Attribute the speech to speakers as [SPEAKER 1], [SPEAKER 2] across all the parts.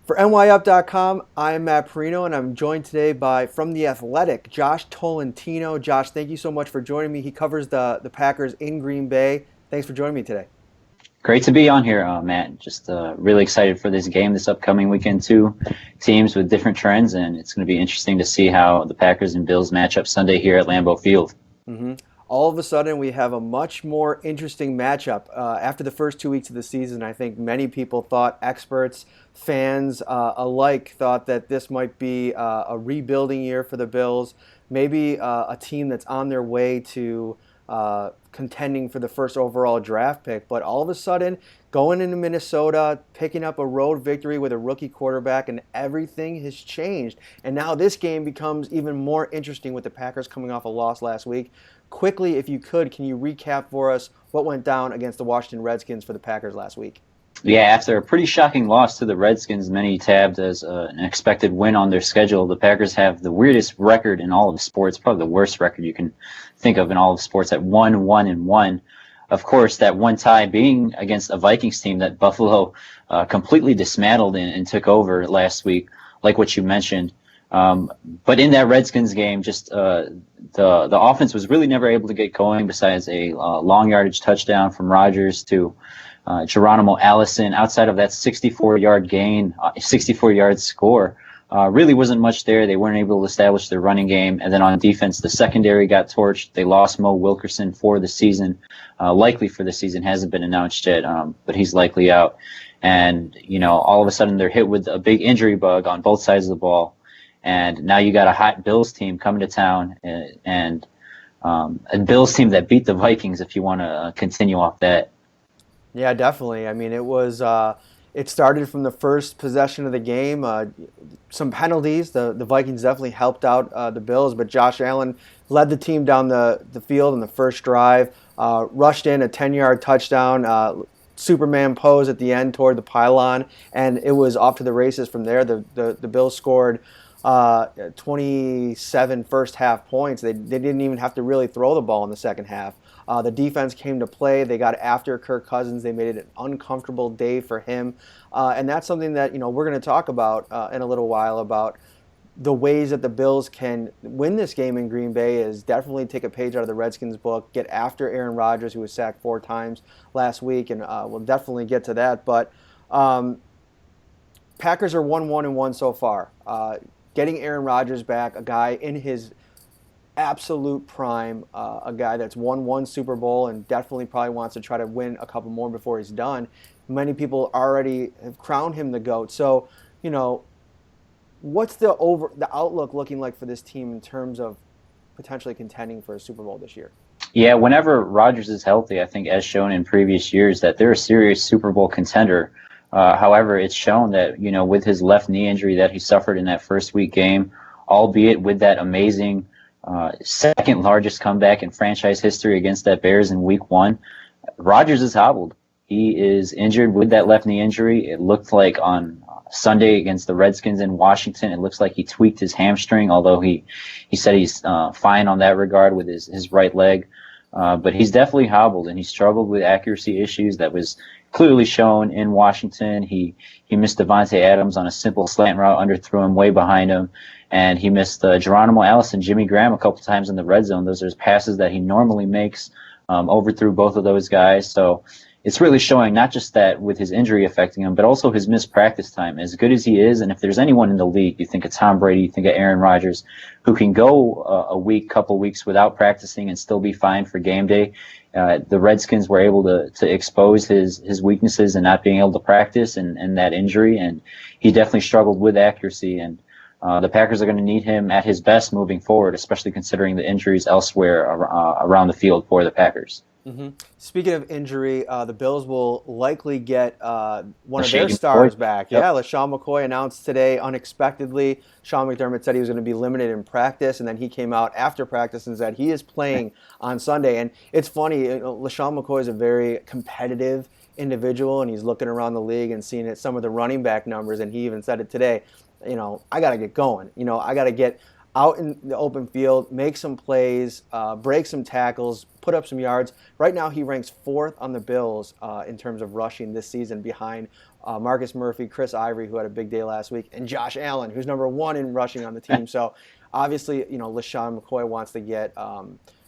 [SPEAKER 1] For NYUp.com, I'm Matt Parrino, and I'm joined today from The Athletic, Josh Tolentino. Josh, thank you so much for joining me. He covers the Packers in Green Bay. Thanks for joining me today.
[SPEAKER 2] Great to be on here, Matt. Just really excited for this game this upcoming weekend. Two teams with different trends, and it's going to be interesting to see how the Packers and Bills match up Sunday here at Lambeau Field.
[SPEAKER 1] Mm-hmm. All of a sudden, we have a much more interesting matchup. After the first 2 weeks of the season, I think many people thought, experts, fans alike, thought that this might be a rebuilding year for the Bills, maybe a team that's on their way to contending for the first overall draft pick. But all of a sudden, going into Minnesota, picking up a road victory with a rookie quarterback, and everything has changed. And now this game becomes even more interesting with the Packers coming off a loss last week. Quickly, if you could, can you recap for us what went down against the Washington Redskins for the Packers last week?
[SPEAKER 2] Yeah, after a pretty shocking loss to the Redskins, many tabbed as an expected win on their schedule, the Packers have the weirdest record in all of sports, probably the worst record you can think of in all of sports, at 1-1-1. Of course, that one tie being against a Vikings team that Buffalo completely dismantled and took over last week, like what you mentioned. But in that Redskins game, just the offense was really never able to get going besides a long yardage touchdown from Rodgers to Geronimo Allison. Outside of that 64-yard gain, 64-yard score, really wasn't much there. They weren't able to establish their running game. And then on defense, the secondary got torched. They lost Mo Wilkerson for the season, likely for the season. Hasn't been announced yet, but he's likely out. And, all of a sudden they're hit with a big injury bug on both sides of the ball. And now you got a hot Bills team coming to town, and a Bills team that beat the Vikings, if you want to continue off that.
[SPEAKER 1] Yeah, definitely. I mean, it started from the first possession of the game. Some penalties. The Vikings definitely helped out the Bills, but Josh Allen led the team down the field in the first drive, rushed in a 10-yard touchdown, Superman pose at the end toward the pylon, and it was off to the races from there. The Bills scored 27 first half points. They didn't even have to really throw the ball in the second half. The defense came to play. They got after Kirk Cousins. They made it an uncomfortable day for him. And that's something that we're going to talk about in a little while, about the ways that the Bills can win this game in Green Bay is definitely take a page out of the Redskins book, get after Aaron Rodgers, who was sacked 4 times last week, and we'll definitely get to that. But Packers are 1-1-1 so far. Getting Aaron Rodgers back, a guy in his absolute prime, a guy that's won 1 Super Bowl and definitely probably wants to try to win a couple more before he's done. Many people already have crowned him the GOAT. So, what's the outlook looking like for this team in terms of potentially contending for a Super Bowl this year?
[SPEAKER 2] Yeah, whenever Rodgers is healthy, I think as shown in previous years that they're a serious Super Bowl contender. However, it's shown that, with his left knee injury that he suffered in that first week game, albeit with that amazing second largest comeback in franchise history against that Bears in week 1, Rodgers is hobbled. He is injured with that left knee injury. It looked like on Sunday against the Redskins in Washington, it looks like he tweaked his hamstring, although he said he's fine on that regard with his right leg. But he's definitely hobbled, and he struggled with accuracy issues that was clearly shown in Washington. He missed Devontae Adams on a simple slant route, underthrew him way behind him, and he missed Geronimo Allison, Jimmy Graham a couple times in the red zone. Those are passes that he normally makes, overthrew both of those guys. So it's really showing not just that with his injury affecting him, but also his missed practice time. As good as he is, and if there's anyone in the league, you think of Tom Brady, you think of Aaron Rodgers, who can go a couple weeks without practicing and still be fine for game day. The Redskins were able to expose his weaknesses and not being able to practice and that injury, and he definitely struggled with accuracy. And the Packers are going to need him at his best moving forward, especially considering the injuries elsewhere around the field for the Packers.
[SPEAKER 1] Mm-hmm. Speaking of injury, the Bills will likely get one of
[SPEAKER 2] LeSean
[SPEAKER 1] their stars
[SPEAKER 2] McCoy.
[SPEAKER 1] back.
[SPEAKER 2] Yep.
[SPEAKER 1] Yeah, LeSean McCoy announced today unexpectedly. Sean McDermott said he was going to be limited in practice, and then he came out after practice and said he is playing on Sunday. And it's funny, LeSean McCoy is a very competitive individual, and he's looking around the league and seeing some of the running back numbers, and he even said it today. I got to get going. I got to get out in the open field, make some plays, break some tackles, put up some yards. Right now, he ranks fourth on the Bills in terms of rushing this season, behind Marcus Murphy, Chris Ivory, who had a big day last week, and Josh Allen, who's number one in rushing on the team. So obviously, LeSean McCoy wants to get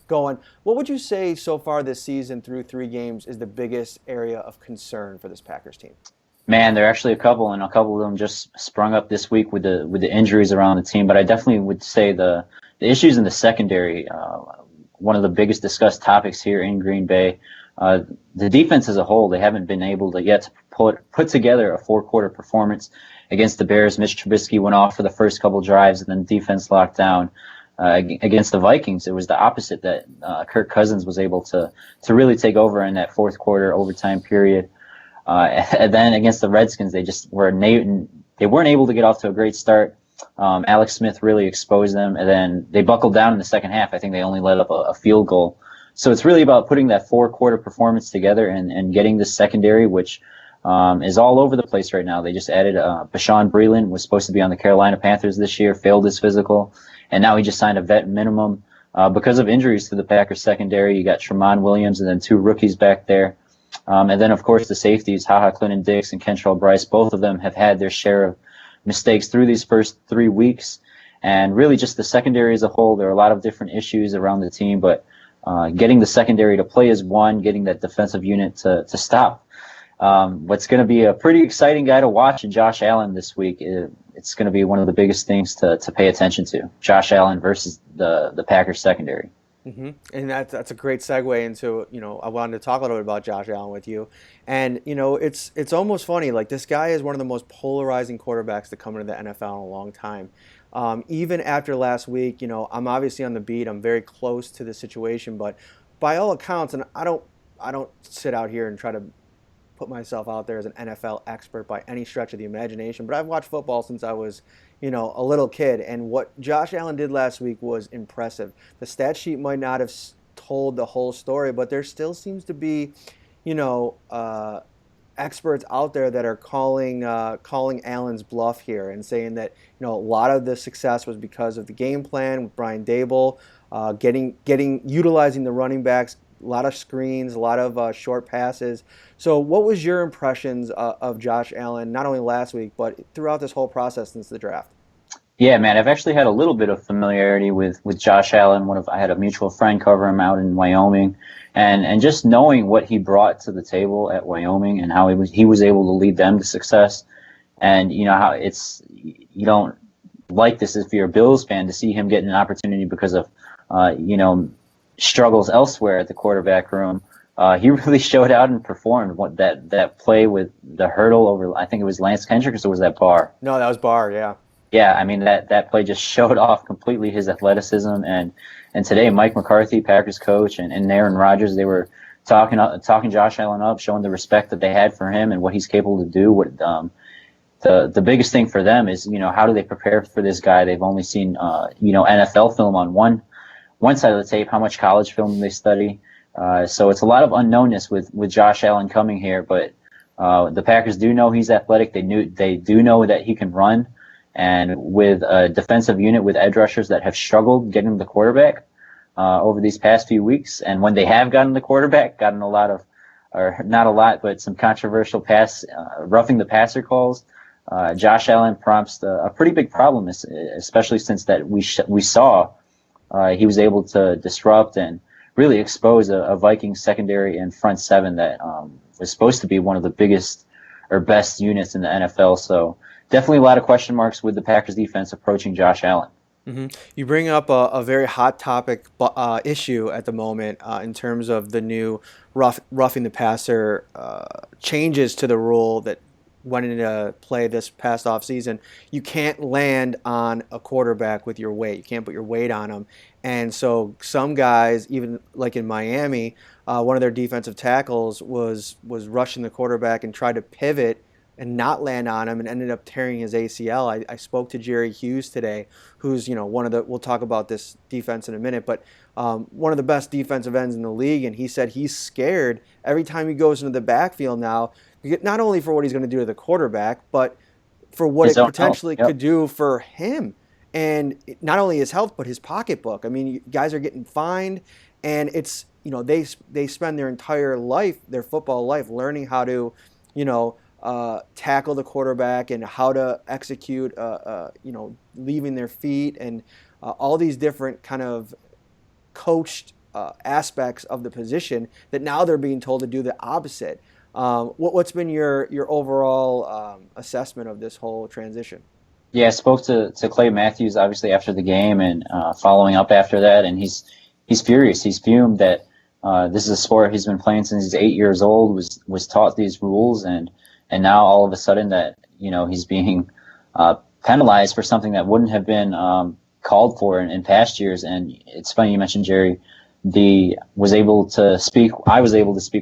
[SPEAKER 1] going. What would you say so far this season through 3 games is the biggest area of concern for this Packers team?
[SPEAKER 2] Man, there are actually a couple, and a couple of them just sprung up this week with the injuries around the team. But I definitely would say the issues in the secondary, one of the biggest discussed topics here in Green Bay. The defense as a whole, they haven't been able to yet to put together a 4-quarter performance against the Bears. Mitch Trubisky went off for the first couple drives, and then defense locked down. Against the Vikings, it was the opposite, that Kirk Cousins was able to really take over in that 4th quarter overtime period. And then against the Redskins, they just weren't able to get off to a great start. Alex Smith really exposed them, and then they buckled down in the second half. I think they only let up a field goal. So it's really about putting that 4-quarter performance together and getting the secondary, which is all over the place right now. They just added Bashawn Breeland, was supposed to be on the Carolina Panthers this year, failed his physical, and now he just signed a vet minimum because of injuries to the Packers secondary. You got Tramon Williams and then 2 rookies back there. And then, of course, the safeties, HaHa Clinton-Dix and Kentrell Bryce, both of them have had their share of mistakes through these first 3 weeks. And really just the secondary as a whole, there are a lot of different issues around the team, but getting the secondary to play as one, getting that defensive unit to stop. What's going to be a pretty exciting guy to watch in Josh Allen this week. It's going to be one of the biggest things to pay attention to, Josh Allen versus the Packers secondary.
[SPEAKER 1] Mm-hmm. And that's a great segue into, I wanted to talk a little bit about Josh Allen with you. And, it's almost funny. Like, this guy is one of the most polarizing quarterbacks to come into the NFL in a long time. Even after last week, I'm obviously on the beat. I'm very close to the situation. But by all accounts, and I don't sit out here and try to put myself out there as an NFL expert by any stretch of the imagination, but I've watched football since I was, a little kid, and what Josh Allen did last week was impressive. The stat sheet might not have told the whole story, but there still seems to be, experts out there that are calling Allen's bluff here and saying that, a lot of the success was because of the game plan with Brian Daboll, utilizing the running backs, a lot of screens, a lot of short passes. So what was your impressions of Josh Allen, not only last week, but throughout this whole process since the draft?
[SPEAKER 2] Yeah, man, I've actually had a little bit of familiarity with Josh Allen. I had a mutual friend cover him out in Wyoming, and just knowing what he brought to the table at Wyoming and how he was able to lead them to success. And how you don't like this if you're a Bills fan to see him get an opportunity because of struggles elsewhere at the quarterback room. He really showed out and performed. That play with the hurdle over, I think it was Lance Kendricks, or was that Barr?
[SPEAKER 1] No, that was Barr, yeah.
[SPEAKER 2] Yeah, I mean, that play just showed off completely his athleticism. And today, Mike McCarthy, Packers coach, and Aaron Rodgers, they were talking Josh Allen up, showing the respect that they had for him and what he's capable to do. The biggest thing for them is, how do they prepare for this guy? They've only seen, NFL film on one side of the tape. How much college film do they study? So it's a lot of unknownness with Josh Allen coming here. But the Packers do know he's athletic. They do know that he can run. And with a defensive unit with edge rushers that have struggled getting the quarterback over these past few weeks, and when they have gotten the quarterback, gotten a lot of, or not a lot, but some controversial roughing the passer calls, Josh Allen prompts a pretty big problem, especially since that we saw he was able to disrupt and really expose a Vikings secondary and front seven that was supposed to be one of the biggest or best units in the NFL. So definitely a lot of question marks with the Packers defense approaching Josh Allen.
[SPEAKER 1] Mm-hmm. You bring up a very hot topic issue at the moment in terms of the new roughing the passer changes to the rule that went into play this past offseason. You can't land on a quarterback with your weight. You can't put your weight on them. And so some guys, even like in Miami, one of their defensive tackles was rushing the quarterback and tried to pivot and not land on him and ended up tearing his ACL. I spoke to Jerry Hughes today, who's one of the, we'll talk about this defense in a minute, but one of the best defensive ends in the league, and he said he's scared every time he goes into the backfield now, not only for what he's going to do to the quarterback, but for what it potentially could do for him. and not only his health but his pocketbook. I mean, guys are getting fined, and it's they spend their entire life, their football life, learning how to tackle the quarterback and how to execute leaving their feet and all these different kind of coached aspects of the position that now they're being told to do the opposite. What's been your overall assessment of this whole transition?
[SPEAKER 2] Yeah, I spoke to Clay Matthews obviously after the game and following up after that, and he's furious. He's fumed that this is a sport he's been playing since he's 8 years old. Was taught these rules, and now all of a sudden that he's being penalized for something that wouldn't have been called for in past years. And it's funny you mentioned Jerry. I was able to speak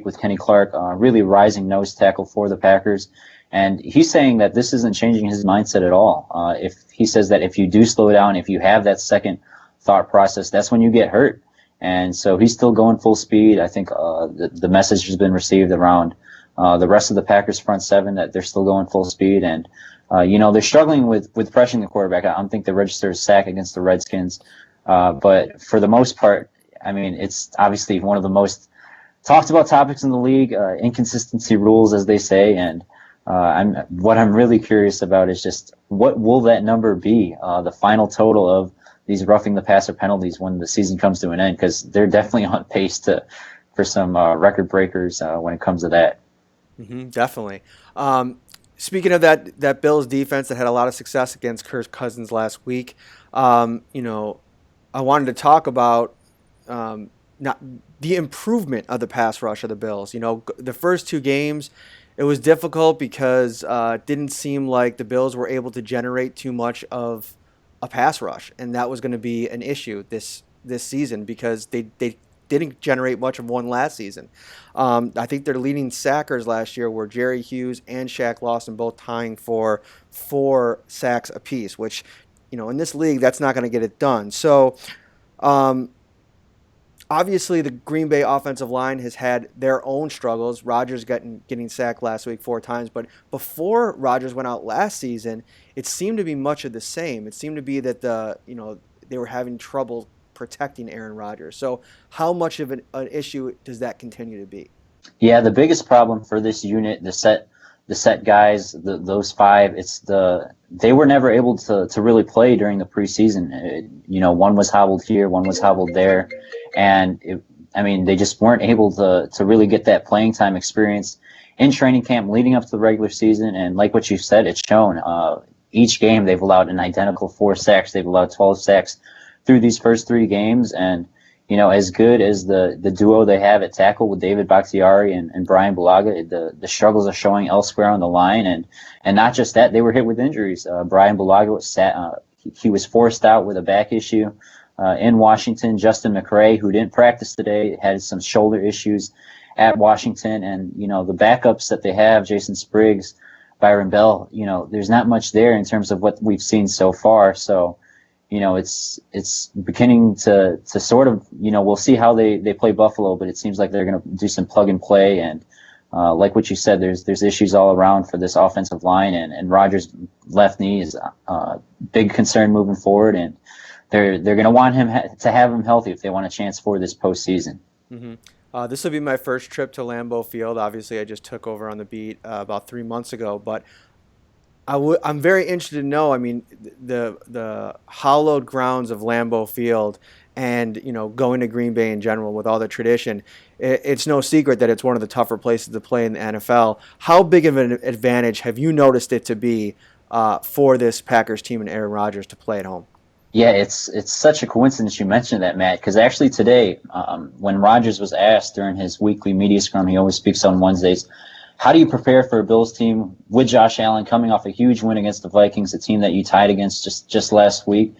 [SPEAKER 2] with Kenny Clark, really rising nose tackle for the Packers. And he's saying that this isn't changing his mindset at all. If he says that if you do slow down, if you have that second thought process, that's when you get hurt. And so he's still going full speed. I think the message has been received around the rest of the Packers front seven that they're still going full speed. And they're struggling with pressuring the quarterback. I don't think they registered a sack against the Redskins, but for the most part, I mean, it's obviously one of the most talked about topics in the league. Inconsistency rules, as they say, and what I'm really curious about is just what will that number be, the final total of these roughing the passer penalties when the season comes to an end, because they're definitely on pace for some record breakers when it comes to that.
[SPEAKER 1] Mm-hmm, definitely. Speaking of that Bills defense that had a lot of success against Kirk Cousins last week, I wanted to talk about not the improvement of the pass rush of the Bills. The first two games, it was difficult because it didn't seem like the Bills were able to generate too much of a pass rush, and that was going to be an issue this season because they didn't generate much of one last season. I think their leading sackers last year were Jerry Hughes and Shaq Lawson, both tying for 4 sacks apiece, which, in this league, that's not going to get it done. So, obviously, the Green Bay offensive line has had their own struggles. Rodgers getting sacked last week 4 times, but before Rodgers went out last season, it seemed to be much of the same. It seemed to be that they were having trouble protecting Aaron Rodgers. So, how much of an issue does that continue to be?
[SPEAKER 2] Yeah, the biggest problem for this unit, the set guys, those 5, they were never able to really play during the preseason. One was hobbled here, one was hobbled there, and they just weren't able to really get that playing time experience in training camp leading up to the regular season. And like what you said, it's shown. Each game they've allowed an identical 4 sacks. They've allowed 12 sacks through these first 3 games, and as good as the duo they have at tackle with David Bakhtiari and Brian Bulaga, the struggles are showing elsewhere on the line, and not just that, they were hit with injuries. Brian Bulaga he was forced out with a back issue in Washington. Justin McCray, who didn't practice today, had some shoulder issues at Washington, and the backups that they have, Jason Spriggs, Byron Bell, there's not much there in terms of what we've seen so far. So it's beginning to sort of, we'll see how they play Buffalo, but it seems like they're going to do some plug and play. And like what you said, there's issues all around for this offensive line, and Rodgers' left knee is a big concern moving forward, and they're going to want him to have him healthy if they want a chance for this postseason.
[SPEAKER 1] Mm-hmm. This will be my first trip to Lambeau Field. Obviously, I just took over on the beat about 3 months ago, but I'm very interested to know. I mean, the hallowed grounds of Lambeau Field, and going to Green Bay in general with all the tradition, it's no secret that it's one of the tougher places to play in the NFL. How big of an advantage have you noticed it to be for this Packers team and Aaron Rodgers to play at home?
[SPEAKER 2] Yeah, it's such a coincidence you mentioned that, Matt, because actually today, when Rodgers was asked during his weekly media scrum, he always speaks on Wednesdays, how do you prepare for a Bills team with Josh Allen coming off a huge win against the Vikings, a team that you tied against just last week?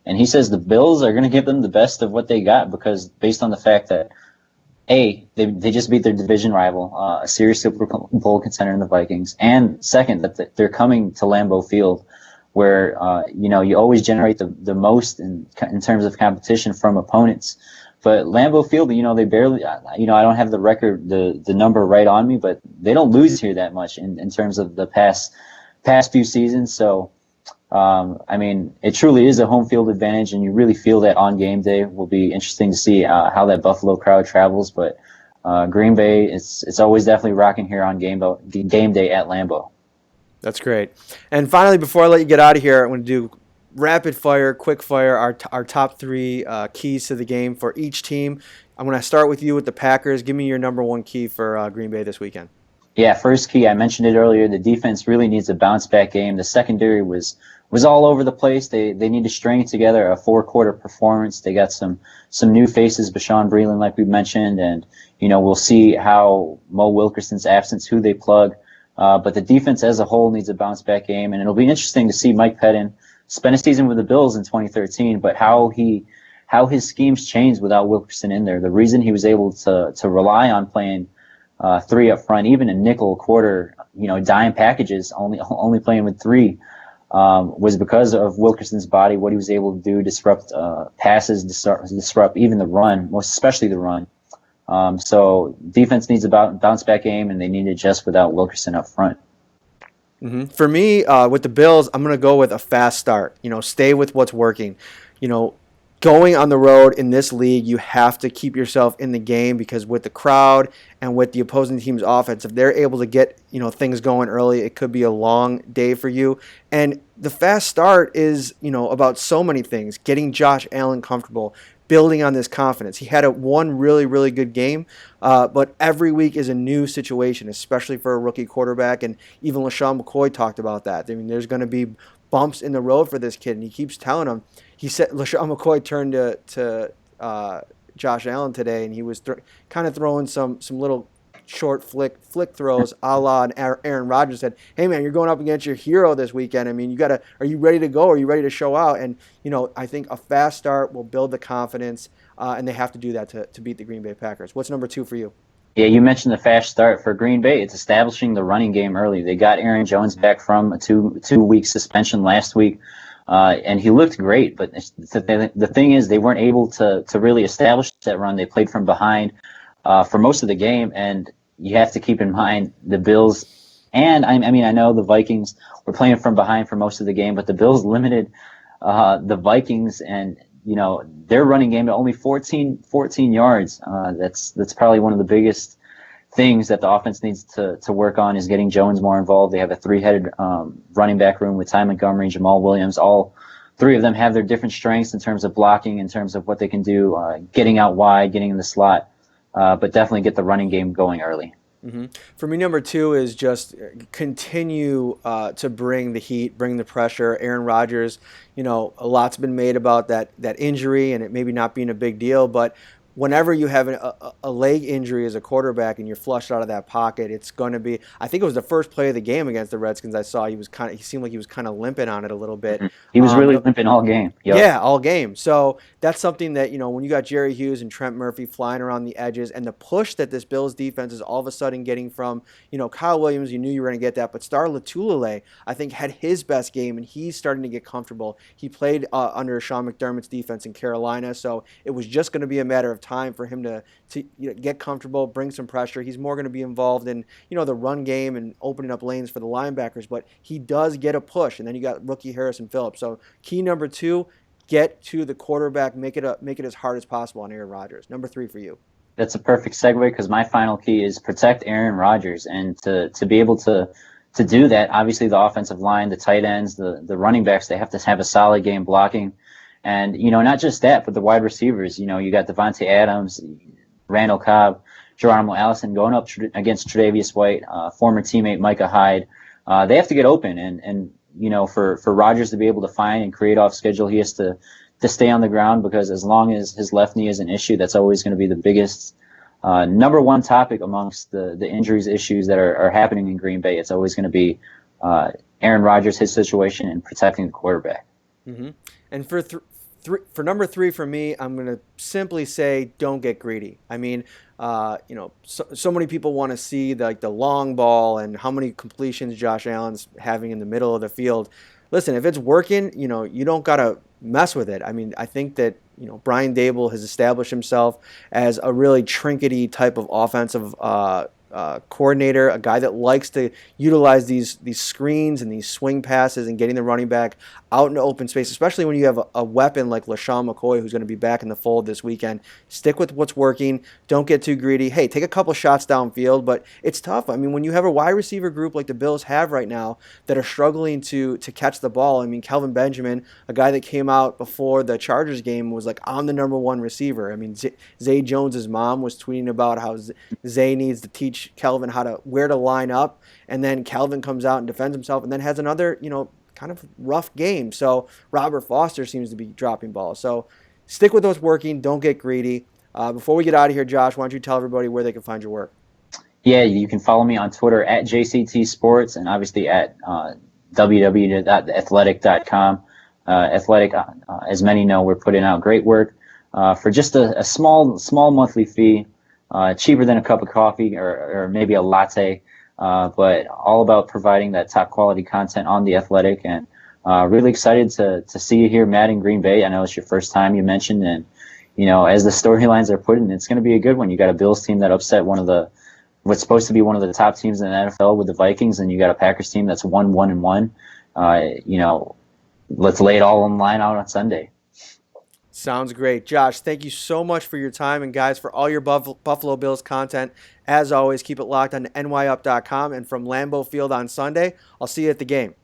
[SPEAKER 2] And he says the Bills are going to give them the best of what they got, because based on the fact that, A, they just beat their division rival, a serious Super Bowl contender in the Vikings, and second, that they're coming to Lambeau Field, where you always generate the most in terms of competition from opponents. But Lambeau Field, they barely, I don't have the record, the number right on me, but they don't lose here that much in terms of the past few seasons. So, I mean, it truly is a home field advantage, and you really feel that on game day. Will be interesting to see how that Buffalo crowd travels, but Green Bay, it's always definitely rocking here on game day at Lambeau.
[SPEAKER 1] That's great. And finally, before I let you get out of here, I'm going to do rapid fire, quick fire, our top three keys to the game for each team. I'm going to start with you with the Packers. Give me your number one key for Green Bay this weekend.
[SPEAKER 2] Yeah, first key, I mentioned it earlier. The defense really needs a bounce back game. The secondary was all over the place. They need to string together a 4-quarter performance. They got some new faces, Bashawn Breeland, like we mentioned, and we'll see how Mo Wilkerson's absence, who they plug. But the defense as a whole needs a bounce back game, and it'll be interesting to see Mike Pettin spend a season with the Bills in 2013, but how his schemes changed without Wilkerson in there. The reason he was able to rely on playing three up front, even in nickel, quarter, dime packages, only playing with three, was because of Wilkerson's body, what he was able to do, disrupt passes, disrupt even the run, most especially the run. So defense needs a bounce back game, and they need to adjust without Wilkerson up front.
[SPEAKER 1] Mm-hmm. For me, with the Bills, I'm going to go with a fast start. Stay with what's working. Going on the road in this league, you have to keep yourself in the game, because with the crowd and with the opposing team's offense, if they're able to get things going early, it could be a long day for you. And the fast start is about so many things: getting Josh Allen comfortable, building on this confidence. He had one really, really good game, but every week is a new situation, especially for a rookie quarterback. And even LeSean McCoy talked about that. I mean, there's going to be bumps in the road for this kid, and he keeps telling him. He said LeSean McCoy turned to Josh Allen today, and he was kind of throwing some little short flick throws, a la Aaron Rodgers said, "Hey man, you're going up against your hero this weekend. I mean, are you ready to go? Are you ready to show out?" And I think a fast start will build the confidence, and they have to do that to beat the Green Bay Packers. What's number two for you?
[SPEAKER 2] Yeah, you mentioned the fast start for Green Bay. It's establishing the running game early. They got Aaron Jones back from a two-week suspension last week. And he looked great, but the thing is, they weren't able to really establish that run. They played from behind for most of the game, and you have to keep in mind the Bills. And I know the Vikings were playing from behind for most of the game, but the Bills limited the Vikings and their running game to only 14 yards. That's probably one of the biggest things that the offense needs to work on, is getting Jones more involved. They have a three-headed running back room with Ty Montgomery, Jamal Williams. All three of them have their different strengths in terms of blocking, in terms of what they can do, getting out wide, getting in the slot, but definitely get the running game going early.
[SPEAKER 1] Mm-hmm. For me, number two is just continue to bring the heat, bring the pressure. Aaron Rodgers, a lot's been made about that injury and it maybe not being a big deal, but whenever you have a leg injury as a quarterback and you're flushed out of that pocket, it's going to be. I think it was the first play of the game against the Redskins. I saw he seemed like he was kind of limping on it a little bit.
[SPEAKER 2] He was really limping all game. Yep.
[SPEAKER 1] Yeah, all game. So that's something that when you got Jerry Hughes and Trent Murphy flying around the edges, and the push that this Bills defense is all of a sudden getting from Kyle Williams, you knew you were going to get that, but Star Lotulelei, I think, had his best game, and he's starting to get comfortable. He played under Sean McDermott's defense in Carolina, so it was just going to be a matter of time for him to get comfortable, bring some pressure. He's more going to be involved in the run game and opening up lanes for the linebackers, but he does get a push. And then you got rookie Harrison Phillips. So key number two, get to the quarterback, make it as hard as possible on Aaron Rodgers. Number three for you.
[SPEAKER 2] That's a perfect segue, because my final key is protect Aaron Rodgers, and to be able to do that, obviously the offensive line, the tight ends, the running backs, they have to have a solid game blocking. And, not just that, but the wide receivers. You got Devontae Adams, Randall Cobb, Geronimo Allison going up against Tre'Davious White, former teammate Micah Hyde. They have to get open. And for Rodgers to be able to find and create off schedule, he has to stay on the ground, because as long as his left knee is an issue, that's always going to be the biggest number one topic amongst the injuries issues that are happening in Green Bay. It's always going to be Aaron Rodgers, his situation, and protecting the quarterback.
[SPEAKER 1] Mm-hmm. And for number three for me, I'm going to simply say don't get greedy. I mean, so many people want to see the long ball and how many completions Josh Allen's having in the middle of the field. Listen, if it's working, you don't got to mess with it. I mean, I think that Brian Dable has established himself as a really trinkety type of offensive coordinator, a guy that likes to utilize these screens and these swing passes and getting the running back out into open space, especially when you have a weapon like LeSean McCoy who's going to be back in the fold this weekend. Stick with what's working. Don't get too greedy. Hey, take a couple shots downfield, but it's tough. I mean, when you have a wide receiver group like the Bills have right now that are struggling to catch the ball, I mean, Kelvin Benjamin, a guy that came out before the Chargers game, was like, I'm the number one receiver. I mean, Zay Jones's mom was tweeting about how Zay needs to teach Kelvin where to line up, and then Kelvin comes out and defends himself and then has another, kind of rough game. So Robert Foster seems to be dropping balls. So stick with what's working. Don't get greedy. Before we get out of here, Josh, why don't you tell everybody where they can find your work?
[SPEAKER 2] Yeah, you can follow me on Twitter at JCT Sports and obviously at www.athletic.com. Athletic, as many know, we're putting out great work for just a small monthly fee, cheaper than a cup of coffee or maybe a latte, but all about providing that top quality content on The Athletic. And really excited to see you here, Matt, in Green Bay. I know it's your first time, you mentioned, and as the storylines are put in, it's going to be a good one. You got a Bills team that upset what's supposed to be one of the top teams in the NFL with the Vikings, and you got a Packers team that's 1-1-1. Let's lay it all on the line out on Sunday.
[SPEAKER 1] Sounds great. Josh, thank you so much for your time, and guys, for all your Buffalo Bills content. As always, keep it locked on nyup.com and from Lambeau Field on Sunday. I'll see you at the game.